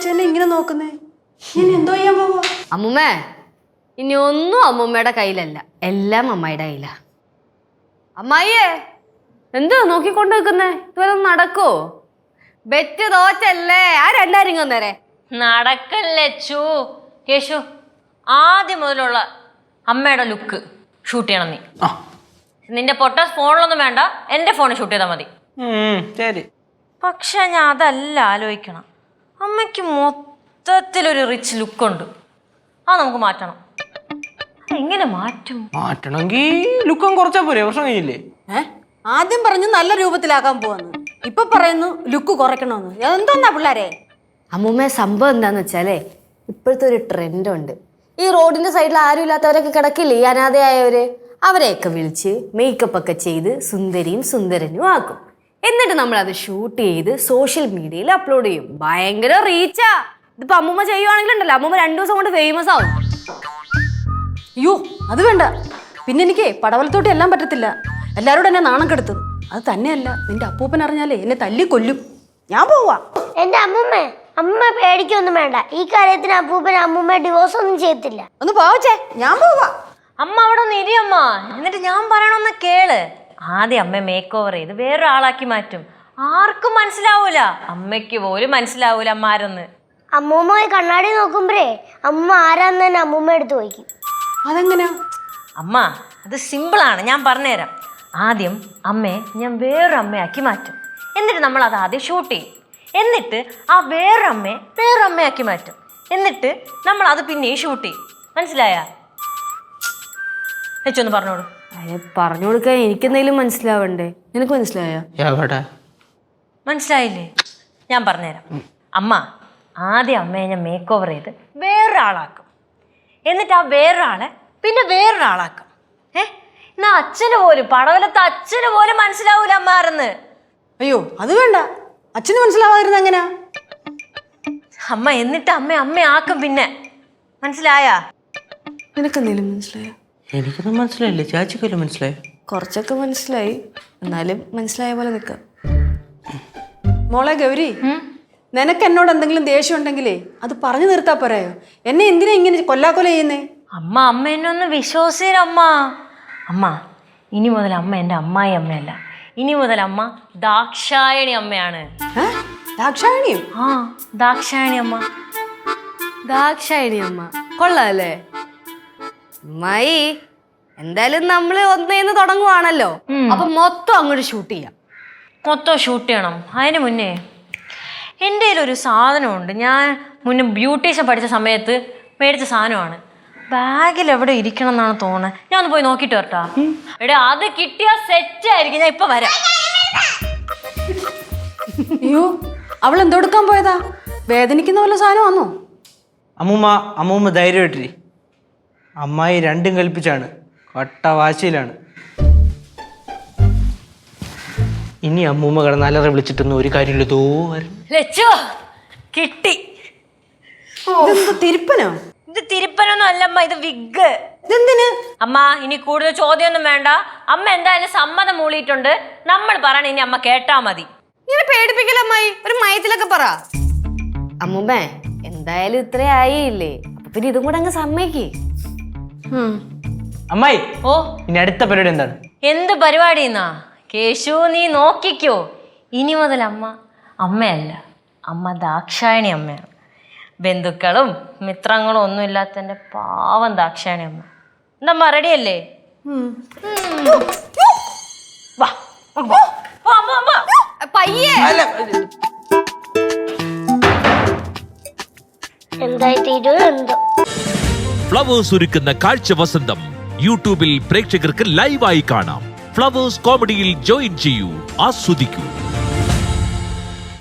കൊച്ചെന്നെ ഇങ്ങനെ നോക്കുന്നേ? ഇനി എന്തോ ചെയ്യാൻ പോവാ? അമ്മുമ്മേ, ഇനി ഒന്നും അമ്മുമ്മയുടെ കയ്യിലല്ല, എല്ലാം അമ്മായിയുടെ കയ്യിലാ. അമ്മായിയേ, എന്താ നോക്കിക്കൊണ്ട് നിൽക്കുന്നേ? ഇതുവരെ നടക്കോ? ബെറ്റ് തോറ്റല്ലേ? ആ രണ്ടാരും കൊന്നേരെ നടക്കല്ലേ യേശു. ആദ്യം മുതലുള്ള അമ്മയുടെ ലുക്ക് ഷൂട്ട് ചെയ്യണം നീ. നിന്റെ പൊട്ട ഫോണിലൊന്നും വേണ്ട, എന്റെ ഫോണിൽ ഷൂട്ട് ചെയ്താൽ മതി. ശരി. പക്ഷെ ഞാൻ അതല്ല ആലോചിക്കണം. അമ്മയ്ക്ക് മൊത്തത്തിലൊരു റിച്ച് ലുക്കുണ്ട്, അത് നമുക്ക് മാറ്റണം. എങ്ങനെ മാറ്റണമെങ്കിൽ ലുക്കം കുറച്ചാ പോരെ? പ്രശ്നം കഴിഞ്ഞില്ലേ? ആദ്യം പറഞ്ഞു നല്ല രൂപത്തിലാക്കാൻ പോവാന്ന്, ഇപ്പൊ പറയുന്നു ലുക്ക് കുറയ്ക്കണമെന്ന്. എന്തോന്നാ പിള്ളേരെ? അമ്മുമ്മ, സംഭവം എന്താന്ന് വെച്ചാലേ, ഇപ്പോഴത്തെ ഒരു ട്രെൻഡ് ഉണ്ട്. ഈ റോഡിന്റെ സൈഡിൽ ആരും ഇല്ലാത്തവരൊക്കെ കിടക്കില്ലേ, ഈ അനാഥയായവര്, അവരെയൊക്കെ വിളിച്ച് മേക്കപ്പ് ഒക്കെ ചെയ്ത് സുന്ദരിയും സുന്ദരനും ആക്കും. എന്നിട്ട് നമ്മൾ അത് ഷൂട്ട് ചെയ്ത് സോഷ്യൽ മീഡിയയിൽ അപ്ലോഡ് ചെയ്യും. ഭയങ്കര റീച്ചാ. ഇതിപ്പോ അമ്മുമ്മ ചെയ്യുവാണെങ്കിലുണ്ടല്ലോ, അമ്മുമ്മ 2 ദിവസം കൊണ്ട് ഫേമസ് ആവും. അയ്യോ, അത് വേണ്ട. പിന്നെ എനിക്ക് പടവലത്തോട്ട് എല്ലാം പറ്റത്തില്ല. എല്ലാരോടും എന്നെ നാണം കെടുത്തും. അത് തന്നെയല്ല, നിന്റെ അപ്പൂപ്പൻ അറിഞ്ഞാലേ എന്നെ തല്ലി കൊല്ലും. ഞാൻ പോവാ. എന്റെ അമ്മൂമ്മേ, അമ്മ പേടിക്കൊന്നും വേണ്ട. ഈ കാര്യത്തിന് അപ്പൂപ്പൻ അമ്മൂമ്മ ഡിവോഴ്സ് ഒന്നും ചെയ്യത്തില്ല. ഒന്ന് പോവച്ചേ, ഞാൻ പോവാ. അമ്മ അവിടെ ഒന്ന് ഇരിയമ്മ, എന്നിട്ട് ഞാൻ പറയണമെന്ന് കേള്. ആദ്യം അമ്മ മേക്ക് ഓവർ ചെയ്ത് വേറൊരാളാക്കി മാറ്റും. ആർക്കും മനസ്സിലാവൂല, അമ്മയ്ക്ക് പോലും മനസ്സിലാവൂല അമ്മ ആരെന്ന്. അമ്മൂമ്മ കണ്ണാടി നോക്കുമ്പോഴേ അമ്മ ആരാന്ന് തന്നെ അമ്മൂമ്മ എടുത്ത് പോയിക്കും. അതെങ്ങനെയാ അമ്മ? അത് സിമ്പിളാണ്, ഞാൻ പറഞ്ഞുതരാം. ആദ്യം അമ്മയെ ഞാൻ വേറൊരമ്മയാക്കി മാറ്റും. എന്നിട്ട് നമ്മൾ അത് ആദ്യം ഷൂട്ട് ചെയ്യും. എന്നിട്ട് ആ വേറൊരമ്മയാക്കി മാറ്റും. എന്നിട്ട് നമ്മൾ അത് പിന്നെയും ഷൂട്ട് ചെയ്യും. മനസ്സിലായ? ഒന്ന് പറഞ്ഞോളൂ. പറഞ്ഞു കൊടുക്കാൻ എനിക്കെന്തെങ്കിലും മനസ്സിലാവണ്ടേ? നിനക്ക് മനസ്സിലായോ? മനസ്സിലായില്ലേ? ഞാൻ പറഞ്ഞുതരാം. അമ്മ ആദ്യം അമ്മയെ ഞാൻ മേക്ക് ഓവർ ചെയ്ത് വേറൊരാളാക്കും. എന്നിട്ട് ആ വേറൊരാളെ പിന്നെ വേറൊരാളാക്കും. എന്നാ അച്ഛന് പോലും, പടവലത്തെ അച്ഛന് പോലും മനസ്സിലാവൂല അമ്മ ആരെന്ന്. അയ്യോ, അത് വേണ്ട. അച്ഛന് മനസ്സിലാവാതിരുന്ന എങ്ങനെയാ? അമ്മ എന്നിട്ട് അമ്മയാക്കും. പിന്നെ മനസ്സിലായാ? നിനക്കെന്തെങ്കിലും മനസ്സിലായോ? എനിക്കൊന്നും മനസ്സിലായില്ലേ. ചാച്ചിക്കല്ലേ മനസ്സിലായോ? കുറച്ചൊക്കെ മനസ്സിലായി, എന്നാലും മനസ്സിലായ പോലെ നിൽക്കാം. മോളെ ഗൗരി, നിനക്ക് എന്നോട് എന്തെങ്കിലും ദേഷ്യം ഉണ്ടെങ്കിലേ അത് പറഞ്ഞു നിർത്താ പോരായോ? എന്നെ എന്തിനാ ഇങ്ങനെ കൊല്ലാക്കൊല ചെയ്യുന്നേ? അമ്മ എന്നെ ഒന്ന് വിശ്വസിച്ചമ്മ. അമ്മ, ഇനി മുതൽ അമ്മ എൻ്റെ അമ്മായി അമ്മയല്ല. ഇനി മുതൽ അമ്മ ദാക്ഷായണി അമ്മയാണ്. ദാക്ഷായണിയോ? ആ, ദാക്ഷായണി അമ്മ. ദാക്ഷായണി അമ്മ കൊള്ളാല്ലേ? അമ്മായി, എന്തായാലും നമ്മള് ഒന്നേന്ന് തുടങ്ങുവാണല്ലോ, അപ്പൊ മൊത്തം അങ്ങോട്ട് ഷൂട്ട് ചെയ്യാം. മൊത്തം ഷൂട്ട് ചെയ്യണം. അതിന് മുന്നേ എൻ്റെ കയ്യിലൊരു സാധനമുണ്ട്. ഞാൻ മുന്നേ ബ്യൂട്ടീഷ്യൻ പഠിച്ച സമയത്ത് മേടിച്ച സാധനമാണ്. ബാഗിൽ എവിടെ ഇരിക്കണം എന്നാണ് തോന്നുന്നത്. ഞാൻ ഒന്ന് പോയി നോക്കിയിട്ട് വരട്ടാ. എടാ, അത് കിട്ടിയാ സെറ്റ് ആയിരിക്കും. ഞാൻ ഇപ്പൊ വരാം. അയ്യോ, അവൾ എന്തെടുക്കാൻ പോയതാ? വേദനിക്കുന്ന വല്ല സാധനം വന്നോ? അമ്മൂമ്മ ധൈര്യമായിട്ടിരി. അമ്മായി രണ്ടും കൽപ്പിച്ചാണ്, കട്ട വാശിയിലാണ്. ഇനി അമ്മൂമ്മ കിടന്നാലറെ വിളിച്ചിട്ടൊന്നും ഒരു കാര്യമില്ല. കിട്ടി. തിരുപ്പനോ? ഇത് തിരുപ്പനൊന്നും അല്ലമ്മ, ഇത് വിഗ്. ഇതെന്തിന്? അമ്മ, ഇനി കൂടുതൽ ചോദ്യമൊന്നും വേണ്ട. അമ്മ എന്തായാലും സമ്മതം മൂളിയിട്ടുണ്ട്. നമ്മൾ പറയണ ഇനി അമ്മ കേട്ടാ മതി. ഇങ്ങനെ പേടിപ്പിക്കല അമ്മായി, ഒരു മയത്തിലൊക്കെ പറ. അമ്മുമ്മേ, എന്തായാലും ഇത്ര ആയില്ലേ, അപ്പൊ പിന്നെ ഇതും കൂടെ അങ്ങ് സമ്മതിക്കേ. അമ്മായി, ഇനി അടുത്ത പരിപാടി എന്താണ്? എന്ത് പരിപാടി എന്നാ കേശു? നീ നോക്കിക്കോ. ഇനി മുതൽ അമ്മയല്ല, അമ്മ ദാക്ഷായണി അമ്മയാണ്. ബന്ധുക്കളും മിത്രങ്ങളും ഒന്നും ഇല്ലാത്ത എൻ്റെ പാവം ദാക്ഷായണി അമ്മ. എന്തമ്മ, റെഡിയല്ലേ? പയ്യെ എന്തായി തീരോ എന്തോ. ഫ്ലവേഴ്സ് ഒരുക്കുന്ന കാഴ്ച വസന്തം യൂട്യൂബിൽ പ്രേക്ഷകർക്ക് ലൈവായി കാണാം. ഫ്ലവേഴ്സ് കോമഡിയിൽ ജോയിൻ ചെയ്യൂ, ആസ്വദിക്കൂ.